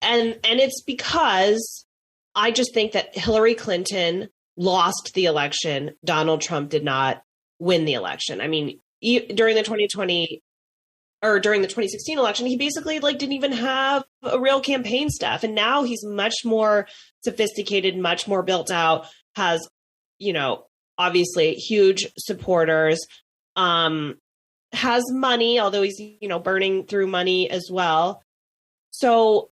and it's because I just think that Hillary Clinton lost the election. Donald Trump did not win the election. I mean, during the 2020 or during the 2016 election, he basically didn't even have a real campaign staff. And now he's much more sophisticated, much more built out, has, obviously huge supporters, has money, although he's, burning through money as well. So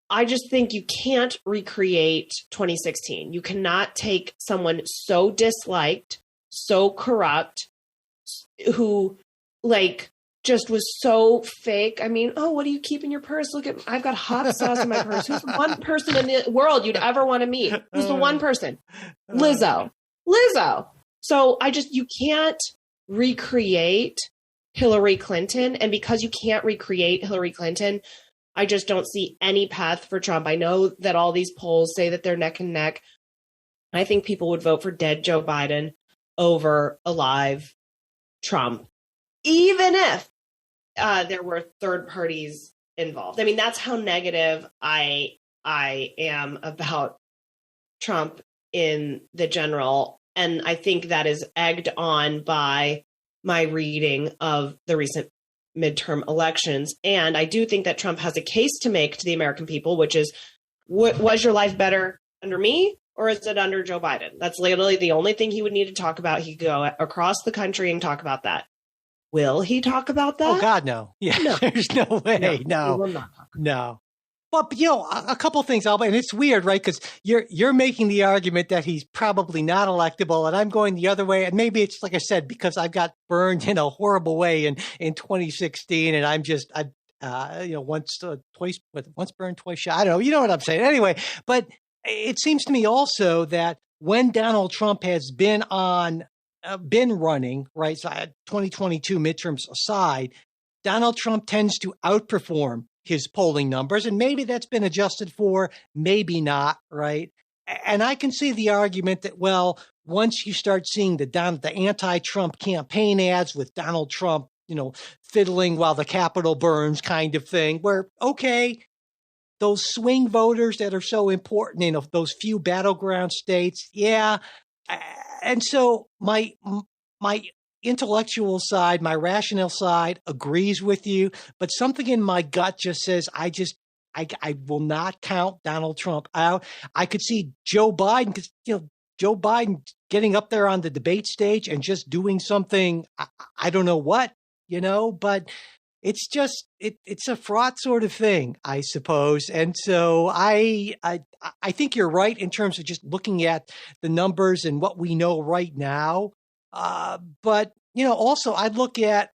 I just think you can't recreate 2016. You cannot take someone so disliked, so corrupt, who just was so fake. I mean, what do you keep in your purse? Look I've got hot sauce in my purse. Who's the one person in the world you'd ever want to meet? Who's the one person? Lizzo. So you can't recreate Hillary Clinton. And because you can't recreate Hillary Clinton, I just don't see any path for Trump. I know that all these polls say that they're neck and neck. I think people would vote for dead Joe Biden over alive Trump, even if there were third parties involved. I mean, that's how negative I am about Trump in the general. And I think that is egged on by my reading of the recent midterm elections. And I do think that Trump has a case to make to the American people, which is, was your life better under me, or is it under Joe Biden? That's literally the only thing he would need to talk about. He could go across the country and talk about that. Will he talk about that? Oh, God, no. Yeah, no. There's no way. No. He will not talk. No. But, a couple things, Alba, and it's weird, right? Because you're making the argument that he's probably not electable, and I'm going the other way. And maybe it's, like I said, because I got burned in a horrible way in 2016, and I'm just, once burned, twice shy. I don't know. You know what I'm saying. Anyway, but it seems to me also that when Donald Trump has been running, right, so 2022 midterms aside, Donald Trump tends to outperform his polling numbers, and maybe that's been adjusted for, maybe not, right? And I can see the argument that, well, once you start seeing the anti-Trump campaign ads with Donald Trump, fiddling while the Capitol burns kind of thing, where, okay, those swing voters that are so important, those few battleground states, yeah. And so my intellectual side, my rational side agrees with you, but something in my gut just says I will not count Donald Trump out. I could see Joe Biden, because Joe Biden getting up there on the debate stage and just doing something, I don't know what, but it's just it's a fraught sort of thing, I suppose. And so I think you're right in terms of just looking at the numbers and what we know right now. But, also I look at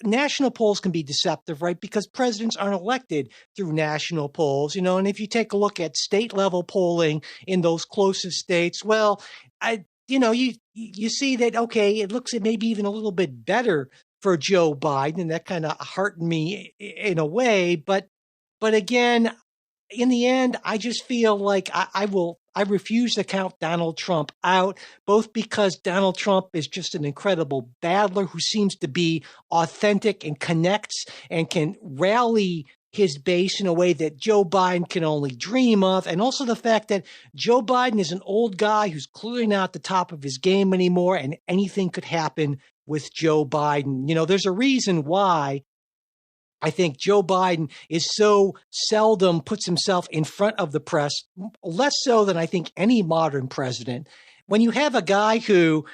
national polls can be deceptive, right? Because presidents aren't elected through national polls, and if you take a look at state level polling in those closest states, well, you see that, okay, it looks at maybe even a little bit better for Joe Biden, and that kind of heartened me in a way. But again, in the end, I just feel like I refuse to count Donald Trump out, both because Donald Trump is just an incredible battler who seems to be authentic and connects and can rally his base in a way that Joe Biden can only dream of. And also the fact that Joe Biden is an old guy who's clearly not at the top of his game anymore, and anything could happen with Joe Biden. There's a reason why I think Joe Biden is so seldom puts himself in front of the press, less so than I think any modern president. When you have a guy who,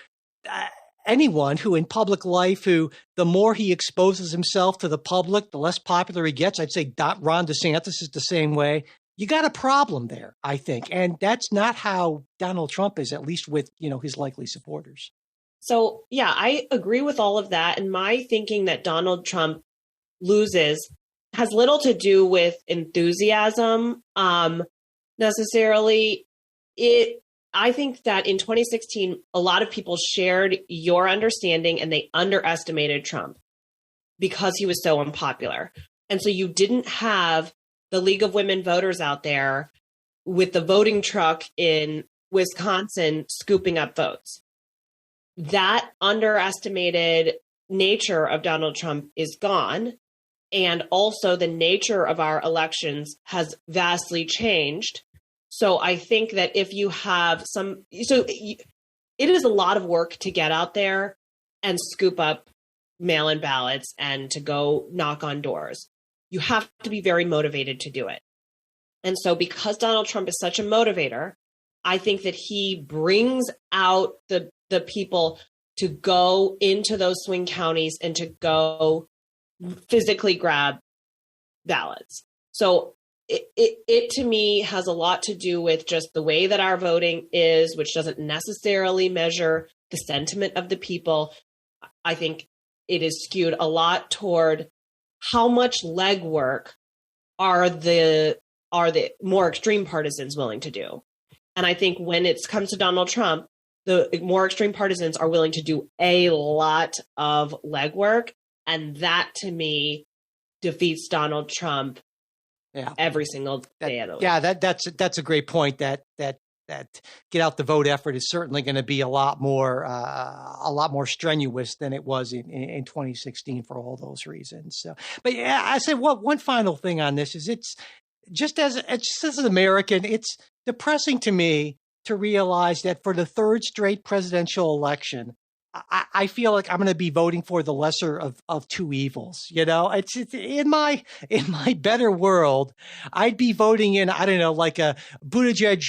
anyone who in public life, who the more he exposes himself to the public, the less popular he gets. I'd say Ron DeSantis is the same way. You got a problem there, I think. And that's not how Donald Trump is, at least with, his likely supporters. So, yeah, I agree with all of that. And my thinking that Donald Trump loses has little to do with enthusiasm necessarily. I think that in 2016, a lot of people shared your understanding and they underestimated Trump because he was so unpopular. And so you didn't have the League of Women Voters out there with the voting truck in Wisconsin scooping up votes. That underestimated nature of Donald Trump is gone. And also the nature of our elections has vastly changed. So I think that if you have it is a lot of work to get out there and scoop up mail-in ballots and to go knock on doors. You have to be very motivated to do it. And so because Donald Trump is such a motivator, I think that he brings out the people to go into those swing counties and to go physically grab ballots. So it to me has a lot to do with just the way that our voting is, which doesn't necessarily measure the sentiment of the people. I think it is skewed a lot toward how much legwork are the more extreme partisans willing to do. And I think when it comes to Donald Trump, the more extreme partisans are willing to do a lot of legwork. And that to me defeats Donald Trump every single day of the week. Yeah, that's a great point. That get out the vote effort is certainly going to be a lot more strenuous than it was in 2016 for all those reasons. So, but yeah, I say one final thing on this is it's just as an American, it's depressing to me to realize that for the third straight presidential election, I feel like I'm going to be voting for the lesser of two evils. You know, it's in my better world, I'd be voting in, I don't know, like a Buttigieg,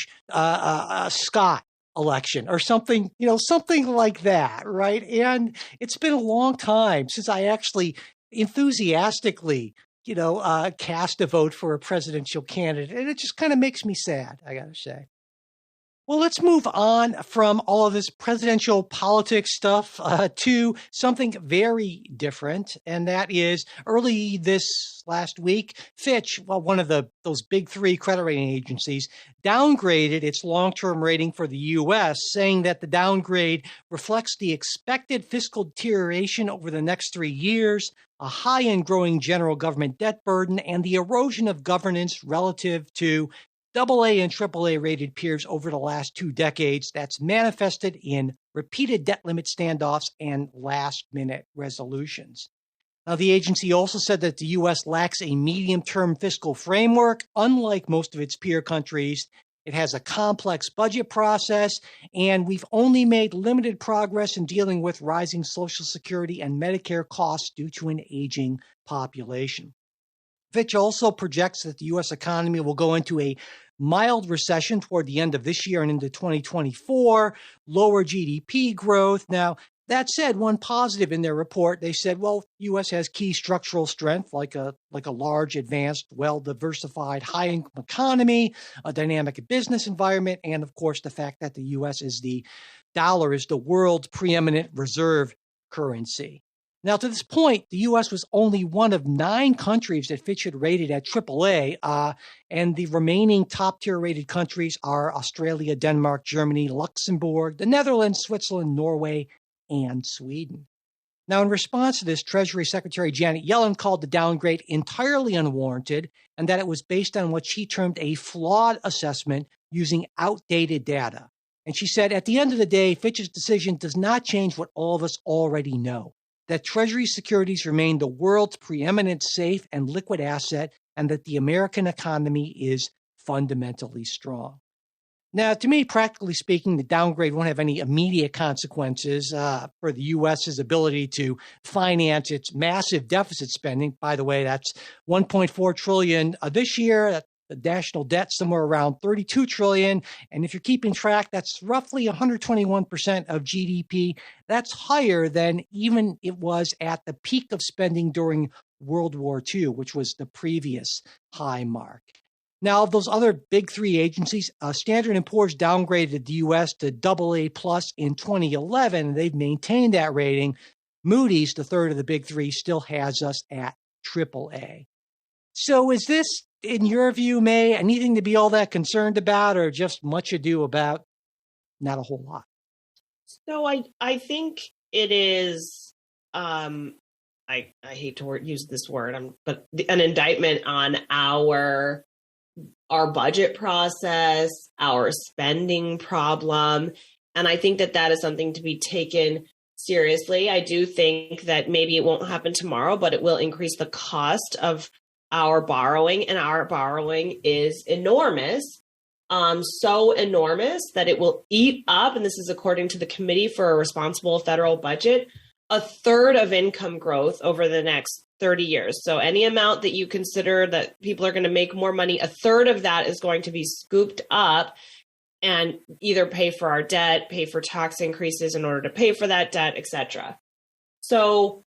Scott election or something, something like that. Right. And it's been a long time since I actually enthusiastically, cast a vote for a presidential candidate. And it just kind of makes me sad, I got to say. Well, let's move on from all of this presidential politics stuff to something very different, and that is early this last week, Fitch, one of those big three credit rating agencies, downgraded its long-term rating for the U.S., saying that the downgrade reflects the expected fiscal deterioration over the next 3 years, a high and growing general government debt burden, and the erosion of governance relative to AA and AAA rated peers over the last 2 decades that's manifested in repeated debt limit standoffs and last-minute resolutions. Now, the agency also said that the U.S. lacks a medium-term fiscal framework. Unlike most of its peer countries, it has a complex budget process, and we've only made limited progress in dealing with rising Social Security and Medicare costs due to an aging population. Fitch also projects that the U.S. economy will go into a mild recession toward the end of this year and into 2024, lower GDP growth. Now, that said, one positive in their report, they said, well, U.S. has key structural strength like a large, advanced, well-diversified, high-income economy, a dynamic business environment, and, of course, the fact that the U.S. dollar is the world's preeminent reserve currency. Now, to this point, the U.S. was only one of 9 countries that Fitch had rated at AAA, and the remaining top-tier rated countries are Australia, Denmark, Germany, Luxembourg, the Netherlands, Switzerland, Norway, and Sweden. Now, in response to this, Treasury Secretary Janet Yellen called the downgrade entirely unwarranted and that it was based on what she termed a flawed assessment using outdated data. And she said, at the end of the day, Fitch's decision does not change what all of us already know, that Treasury securities remain the world's preeminent safe and liquid asset, and that the American economy is fundamentally strong. Now, to me, practically speaking, the downgrade won't have any immediate consequences for the U.S.'s ability to finance its massive deficit spending. By the way, that's $1.4 trillion this year. The national debt somewhere around $32 trillion. And if you're keeping track, that's roughly 121% of GDP. That's higher than even it was at the peak of spending during World War II, which was the previous high mark. Now, of those other big three agencies, Standard & Poor's downgraded the U.S. to AA plus in 2011. They've maintained that rating. Moody's, the third of the big three, still has us at AAA. So is this, in your view, May, anything to be all that concerned about, or just much ado about not a whole lot? So I think it is, I hate to use this word, but an indictment on our budget process, our spending problem. And I think that that is something to be taken seriously. I do think that maybe it won't happen tomorrow, but it will increase the cost of our borrowing, and our borrowing is enormous. So enormous that it will eat up, and this is according to the Committee for a Responsible Federal Budget, a third of income growth over the next 30 years. So any amount that you consider that people are going to make more money, a third of that is going to be scooped up and either pay for our debt, pay for tax increases in order to pay for that debt, etc. So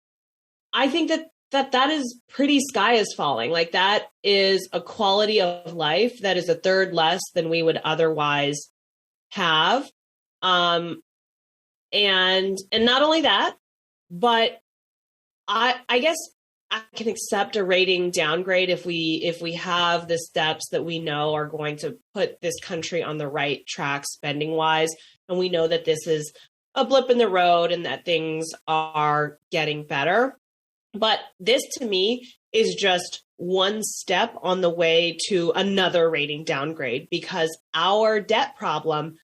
I think that is pretty sky is falling. Like, that is a quality of life that is a third less than we would otherwise have. And not only that, but I guess I can accept a rating downgrade if we have the steps that we know are going to put this country on the right track spending wise, and we know that this is a blip in the road and that things are getting better. But this, to me, is just one step on the way to another rating downgrade, because our debt problem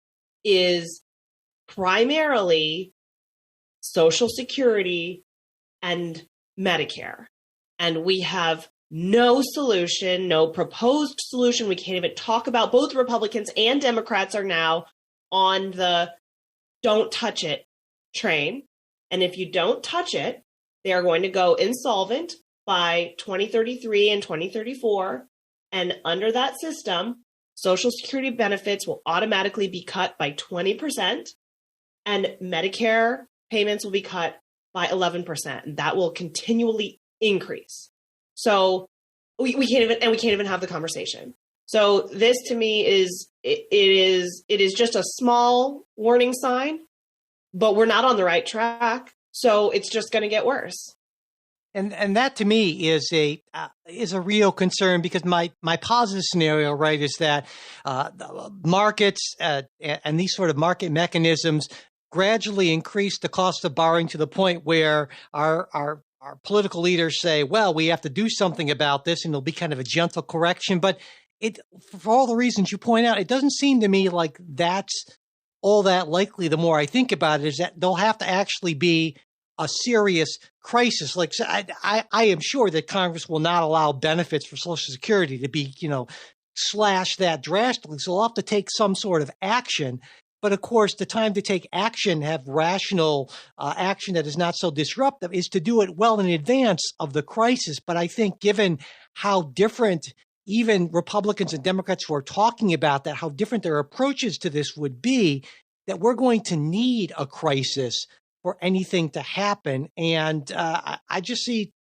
is primarily Social Security and Medicare. And we have no solution, no proposed solution. We can't even talk about. Both Republicans and Democrats are now on the don't touch it train. And if you don't touch it, they are going to go insolvent by 2033 and 2034. And under that system, Social Security benefits will automatically be cut by 20%, and Medicare payments will be cut by 11%. And that will continually increase. So we can't even have the conversation. So this, to me, is just a small warning sign, but we're not on the right track. So it's just going to get worse. And that, to me, is a real concern, because my positive scenario, right, is that markets and these sort of market mechanisms gradually increase the cost of borrowing to the point where our political leaders say, well, we have to do something about this, and it'll be kind of a gentle correction. But for all the reasons you point out, it doesn't seem to me like that's all that likely. The more I think about it, is that there'll have to actually be a serious crisis. Like, I am sure that Congress will not allow benefits for Social Security to be, slashed that drastically. So they'll have to take some sort of action. But of course, the time to take action, have rational action that is not so disruptive, is to do it well in advance of the crisis. But I think, given how different even Republicans and Democrats who are talking about that, how different their approaches to this would be, that we're going to need a crisis for anything to happen. And I just see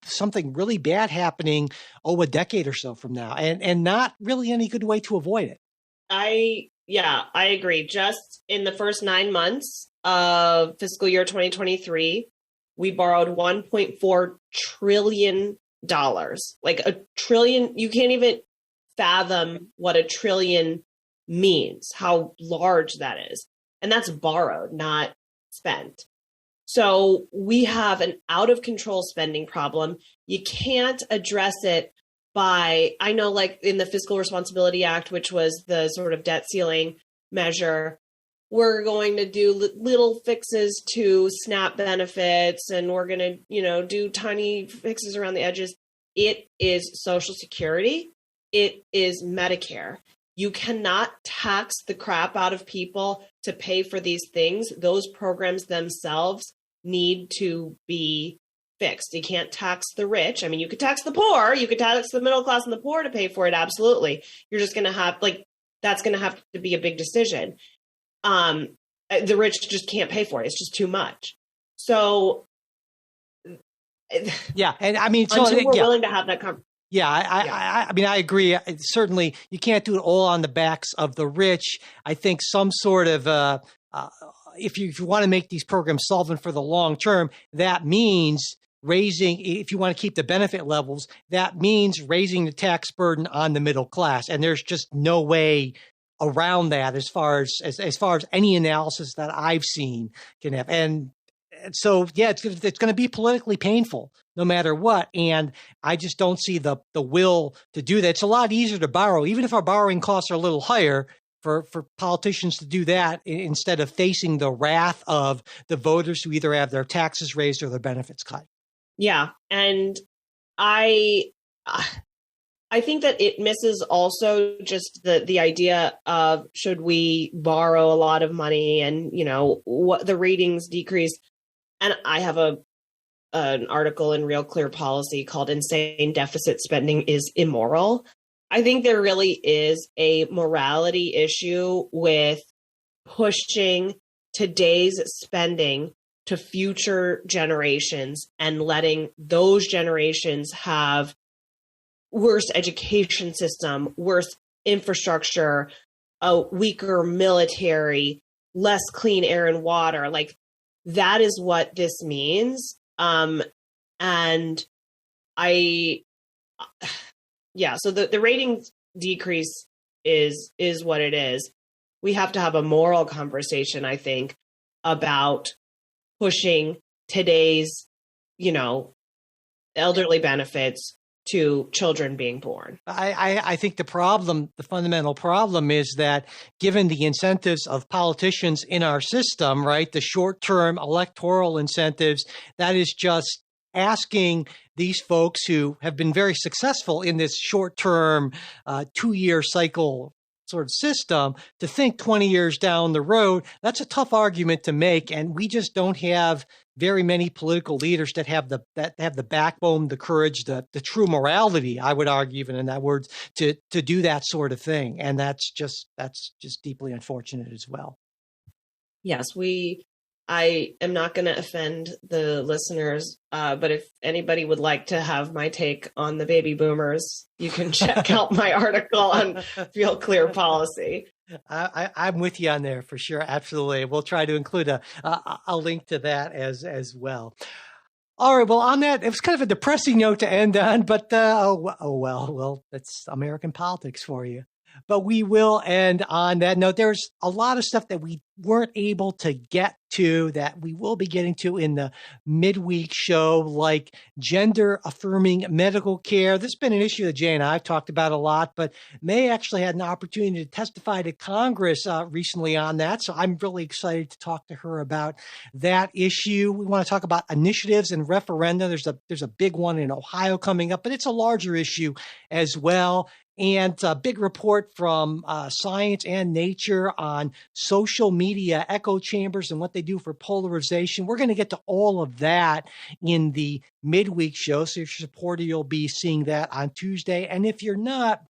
something really bad happening, a decade or so from now, and not really any good way to avoid it. I agree. Just in the first 9 months of fiscal year 2023, we borrowed $1.4 trillion. Like a trillion, you can't even fathom what a trillion means, how large that is. And that's borrowed, not spent. So we have an out of control spending problem. You can't address it by, I know, like in the Fiscal Responsibility Act, which was the sort of debt ceiling measure, we're going to do little fixes to SNAP benefits, and we're going to, do tiny fixes around the edges. It is Social Security. It is Medicare. You cannot tax the crap out of people to pay for these things. Those programs themselves need to be fixed. You can't tax the rich. I mean, you could tax the poor, you could tax the middle class and the poor to pay for it. Absolutely. You're just going to have, that's going to have to be a big decision. The rich just can't pay for it. It's just too much. So, yeah. And I mean, until we're willing to have that conversation. Yeah, I mean, I agree. Certainly, you can't do it all on the backs of the rich. I think some sort of, if you want to make these programs solvent for the long term, that means raising, if you want to keep the benefit levels, that means raising the tax burden on the middle class. And there's just no way around that as far as any analysis that I've seen can have. And so, yeah, it's going to be politically painful no matter what. And I just don't see the will to do that. It's a lot easier to borrow, even if our borrowing costs are a little higher, for politicians to do that instead of facing the wrath of the voters who either have their taxes raised or their benefits cut. Yeah. And I think that it misses also just the idea of, should we borrow a lot of money and, what the ratings decrease. And I have an article in Real Clear Policy called "Insane Deficit Spending is Immoral." I think there really is a morality issue with pushing today's spending to future generations and letting those generations have worse education system, worse infrastructure, a weaker military, less clean air and water. Like, that is what this means. So the ratings decrease is what it is. We have to have a moral conversation, I think, about pushing today's, elderly benefits to children being born. I think the fundamental problem is that given the incentives of politicians in our system, right, the short-term electoral incentives, that is just asking these folks who have been very successful in this short-term 2-year cycle sort of system to think 20 years down the road. That's a tough argument to make, and we just don't have very many political leaders that have the backbone, the courage, the true morality, I would argue, even in that word, to do that sort of thing. And that's just deeply unfortunate as well. Yes, I am not going to offend the listeners, but if anybody would like to have my take on the baby boomers, you can check out my article on Real Clear Policy. I'm with you on there for sure. Absolutely. We'll try to include a link to that as well. All right. Well, on that, it was kind of a depressing note to end on, but well, that's American politics for you. But we will end on that note. There's a lot of stuff that we weren't able to get to that we will be getting to in the midweek show, like gender affirming medical care. This has been an issue that Jay and I have talked about a lot, but May actually had an opportunity to testify to Congress recently on that. So I'm really excited to talk to her about that issue. We want to talk about initiatives and referenda. There's a big one in Ohio coming up, but it's a larger issue as well. And a big report from Science and Nature on social media echo chambers and what they do for polarization. We're going to get to all of that in the midweek show. So if you're a supporter, you'll be seeing that on Tuesday. And if you're not,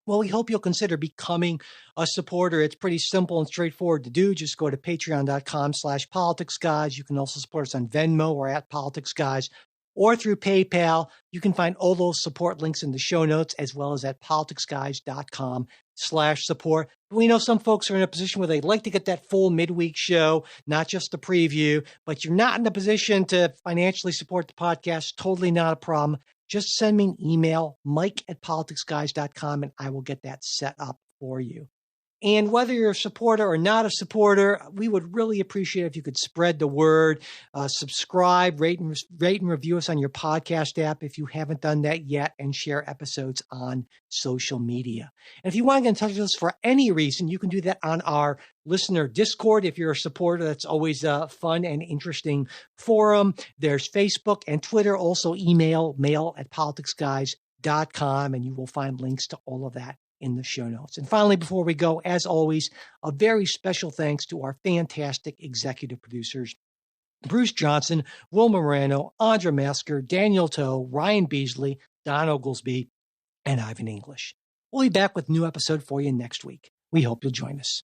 well, we hope you'll consider becoming a supporter. It's pretty simple and straightforward to do. Just go to patreon.com/politicsguys. You can also support us on Venmo or at politicsguys, or through PayPal. You can find all those support links in the show notes, as well as at politicsguys.com/support. We know some folks are in a position where they'd like to get that full midweek show, not just the preview, but you're not in a position to financially support the podcast. Totally not a problem. Just send me an email, mike@politicsguys.com, and I will get that set up for you. And whether you're a supporter or not a supporter, we would really appreciate if you could spread the word, subscribe, rate and review us on your podcast app if you haven't done that yet, and share episodes on social media. And if you want to get in touch with us for any reason, you can do that on our listener Discord. If you're a supporter, that's always a fun and interesting forum. There's Facebook and Twitter. Also mail@politicsguys.com, and you will find links to all of that in the show notes. And finally, before we go, as always, a very special thanks to our fantastic executive producers, Bruce Johnson, Will Morano, Andra Masker, Daniel Toe, Ryan Beasley, Don Oglesby, and Ivan English. We'll be back with a new episode for you next week. We hope you'll join us.